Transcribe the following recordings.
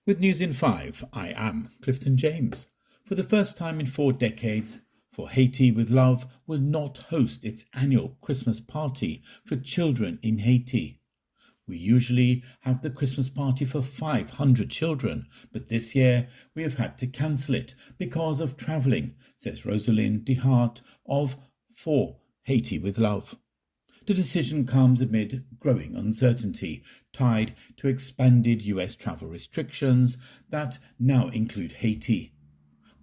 With News in 5, I am Clifton James. For the first time in 4 decades, For Haiti with Love will not host its annual Christmas party for children in Haiti. We usually have the Christmas party for 500 children, but this year we have had to cancel it because of travelling, says Rosalind DeHart of For Haiti with Love. The decision comes amid growing uncertainty tied to expanded US travel restrictions that now include Haiti.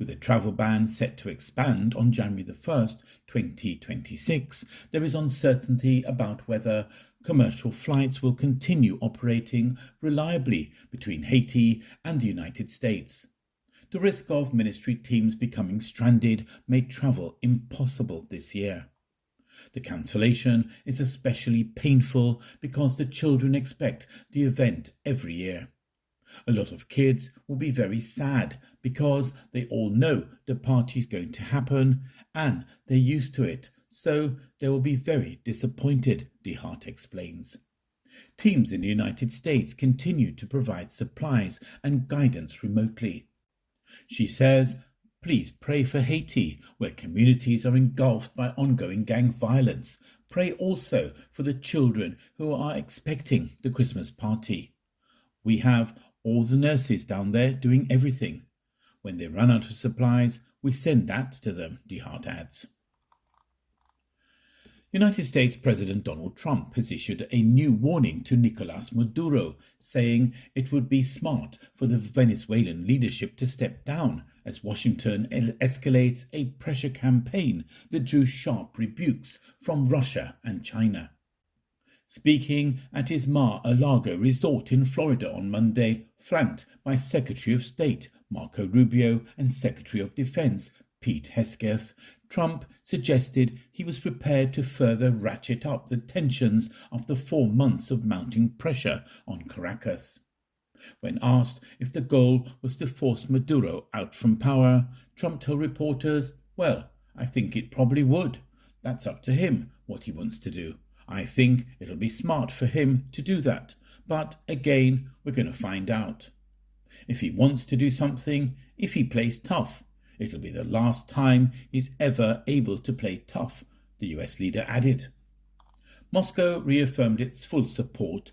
With a travel ban set to expand on January the 1st, 2026, there is uncertainty about whether commercial flights will continue operating reliably between Haiti and the United States. The risk of ministry teams becoming stranded made travel impossible this year. The cancellation is especially painful because the children expect the event every year. A lot of kids will be very sad because they all know the party is going to happen and they're used to it, so they will be very disappointed, DeHart explains. Teams in the United States continue to provide supplies and guidance remotely. She says, "Please pray for Haiti, where communities are engulfed by ongoing gang violence. Pray also for the children who are expecting the Christmas party. We have all the nurses down there doing everything. When they run out of supplies, we send that to them," DeHart adds. United States President Donald Trump has issued a new warning to Nicolas Maduro, saying it would be smart for the Venezuelan leadership to step down as Washington escalates a pressure campaign that drew sharp rebukes from Russia and China. Speaking at his Mar-a-Lago resort in Florida on Monday, flanked by Secretary of State Marco Rubio and Secretary of Defense Pete Hegseth, Trump suggested he was prepared to further ratchet up the tensions after 4 months of mounting pressure on Caracas. When asked if the goal was to force Maduro out from power, Trump told reporters, "Well, I think it probably would. That's up to him what he wants to do. I think it'll be smart for him to do that. But again, we're going to find out. If he wants to do something, if he plays tough, it'll be the last time he's ever able to play tough," the US leader added. Moscow reaffirmed its full support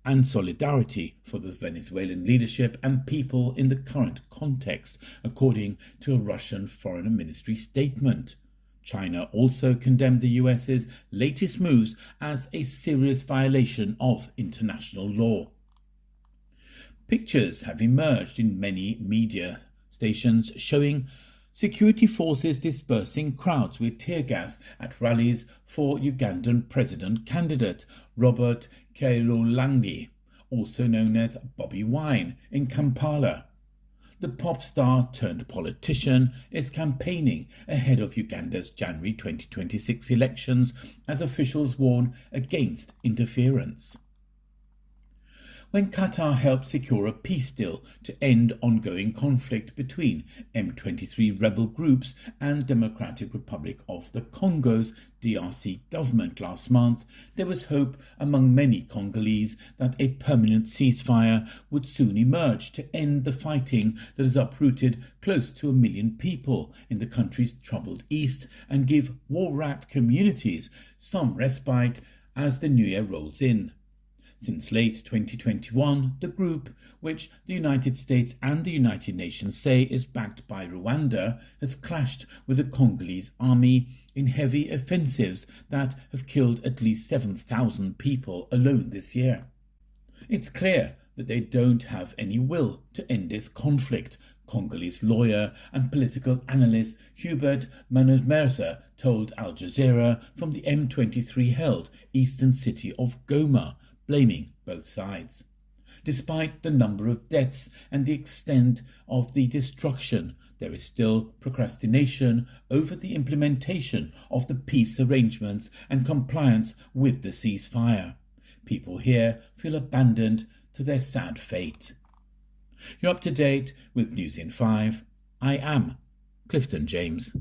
and solidarity for the Venezuelan leadership and people in the current context, according to a Russian Foreign Ministry statement. China also condemned the US's latest moves as a serious violation of international law. Pictures have emerged in many media stations showing security forces dispersing crowds with tear gas at rallies for Ugandan president candidate Robert Kyagulanyi, also known as Bobby Wine, in Kampala. The pop star turned politician is campaigning ahead of Uganda's January 2026 elections as officials warn against interference. When Qatar helped secure a peace deal to end ongoing conflict between M23 rebel groups and Democratic Republic of the Congo's DRC government last month, there was hope among many Congolese that a permanent ceasefire would soon emerge to end the fighting that has uprooted close to 1 million people in the country's troubled east and give war-racked communities some respite as the new year rolls in. Since late 2021, the group, which the United States and the United Nations say is backed by Rwanda, has clashed with the Congolese army in heavy offensives that have killed at least 7,000 people alone this year. It's clear that they don't have any will to end this conflict, Congolese lawyer and political analyst Hubert Manomerza told Al Jazeera from the M23-held eastern city of Goma, blaming both sides. Despite the number of deaths and the extent of the destruction, there is still procrastination over the implementation of the peace arrangements and compliance with the ceasefire. People here feel abandoned to their sad fate. You're up to date with News in 5. I am Clifton James.